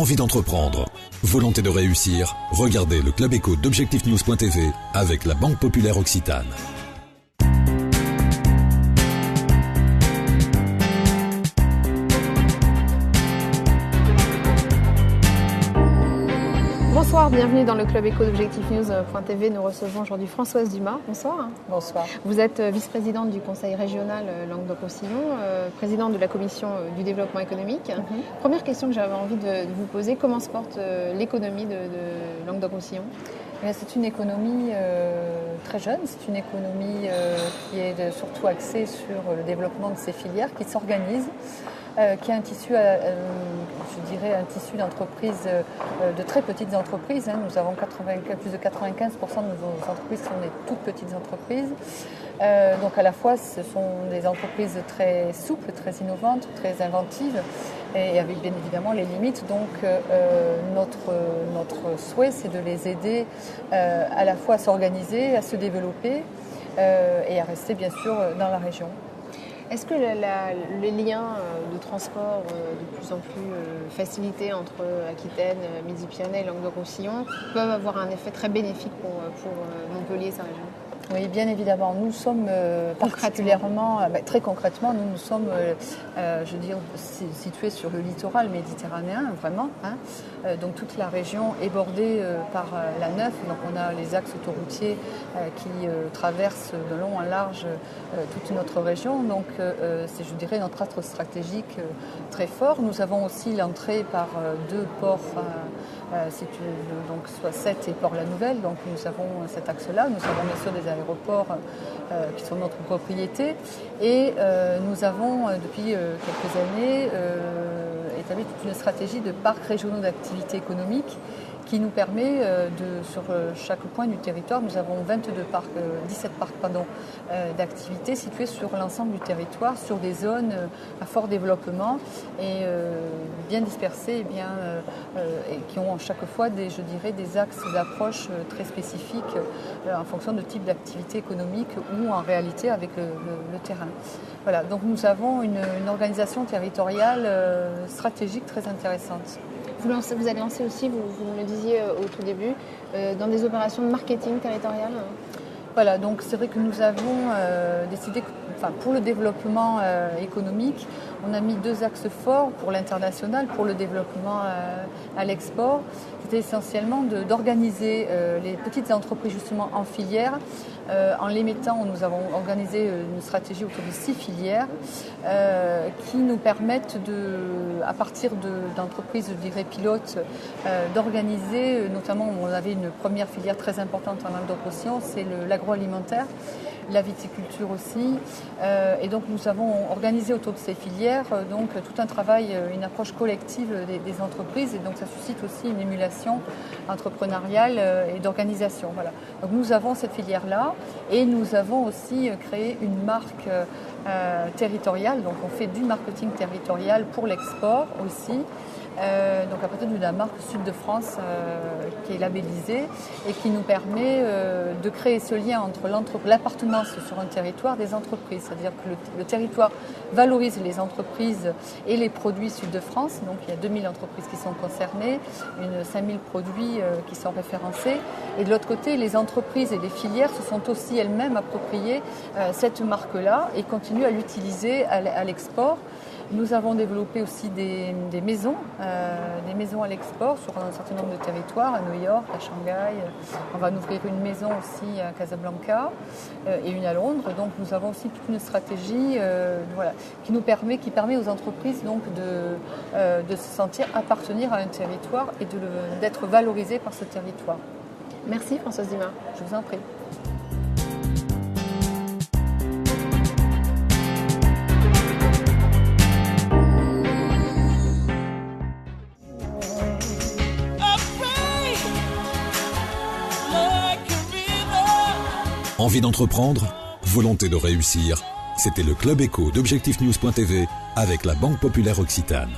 Envie d'entreprendre, volonté de réussir, regardez le Club Éco d'Objectifnews.tv avec la Banque Populaire Occitane. Bonsoir, bienvenue dans le Club Éco d'Objectifnews.tv. Nous recevons aujourd'hui Françoise Dumas. Bonsoir. Bonsoir. Vous êtes vice-présidente du Conseil régional Languedoc-Roussillon, présidente de la Commission du développement économique. Première question que j'avais envie de vous poser, comment se porte l'économie de Languedoc-Roussillon ? C'est une économie très jeune, c'est une économie qui est surtout axée sur le développement de ces filières, qui s'organisent. Qui a un tissu, je dirais, un tissu d'entreprises, de très petites entreprises. Nous avons plus de 95% de nos entreprises qui sont des toutes petites entreprises. Donc à la fois, ce sont des entreprises très souples, très innovantes, très inventives, et avec bien évidemment les limites. Donc notre souhait, c'est de les aider à la fois à s'organiser, à se développer et à rester bien sûr dans la région. Est-ce que les liens de transport de plus en plus facilités entre Aquitaine, Midi-Pyrénées et Languedoc-Roussillon peuvent avoir un effet très bénéfique pour Montpellier et sa région ? Oui, bien évidemment. Nous sommes particulièrement, très concrètement, nous sommes, je veux dire, situés sur le littoral méditerranéen, vraiment. Donc toute la région est bordée par la Neuf. Donc on a les axes autoroutiers qui traversent de long en large toute notre région. Donc c'est, je dirais, notre axe stratégique très fort. Nous avons aussi l'entrée par deux ports, donc soit Sète et Port-la-Nouvelle. Donc nous avons cet axe-là. Nous avons bien sûr des aéroports qui sont notre propriété. Et nous avons, depuis quelques années, établi toute une stratégie de parcs régionaux d'activité économique qui nous permet sur chaque point du territoire, nous avons 17 parcs d'activité situés sur l'ensemble du territoire, sur des zones à fort développement et bien dispersées et qui ont chaque fois des axes d'approche très spécifiques en fonction de type d'activité économique ou en réalité avec le terrain. Voilà, donc nous avons une organisation territoriale stratégique très intéressante. Vous allez lancer aussi, vous me le disiez au tout début, dans des opérations de marketing territorial ? Voilà, donc c'est vrai que nous avons décidé, pour le développement économique, on a mis deux axes forts pour l'international, pour le développement à l'export. C'était essentiellement d'organiser les petites entreprises justement en filière. En les mettant, nous avons organisé une stratégie autour de 6 filières qui nous permettent, à partir d'entreprises, je dirais, pilotes, d'organiser, notamment on avait une première filière très importante en Languedoc-Roussillon, c'est l'agroalimentaire, la viticulture aussi. Et donc nous avons organisé autour de ces filières donc, tout un travail, une approche collective des entreprises, et donc ça suscite aussi une émulation entrepreneuriale et d'organisation. Voilà. Donc nous avons cette filière-là et nous avons aussi créé une marque territoriale, donc on fait du marketing territorial pour l'export aussi. Donc à partir de la marque Sud de France qui est labellisée et qui nous permet de créer ce lien entre l'appartenance sur un territoire des entreprises, c'est-à-dire que le territoire valorise les entreprises et les produits Sud de France, donc il y a 2000 entreprises qui sont concernées, 5000 produits qui sont référencés, et de l'autre côté les entreprises et les filières se sont aussi elles-mêmes appropriées cette marque-là et continuent à l'utiliser à l'export. Nous avons développé aussi des maisons à l'export sur un certain nombre de territoires, à New York, à Shanghai. On va en ouvrir une maison aussi à Casablanca et une à Londres. Donc nous avons aussi toute une stratégie qui permet aux entreprises donc, de se sentir appartenir à un territoire et d'être valorisées par ce territoire. Merci Françoise Dumas. Je vous en prie. Envie d'entreprendre, volonté de réussir, c'était le Club Éco d'Objectifnews.tv avec la Banque Populaire Occitane.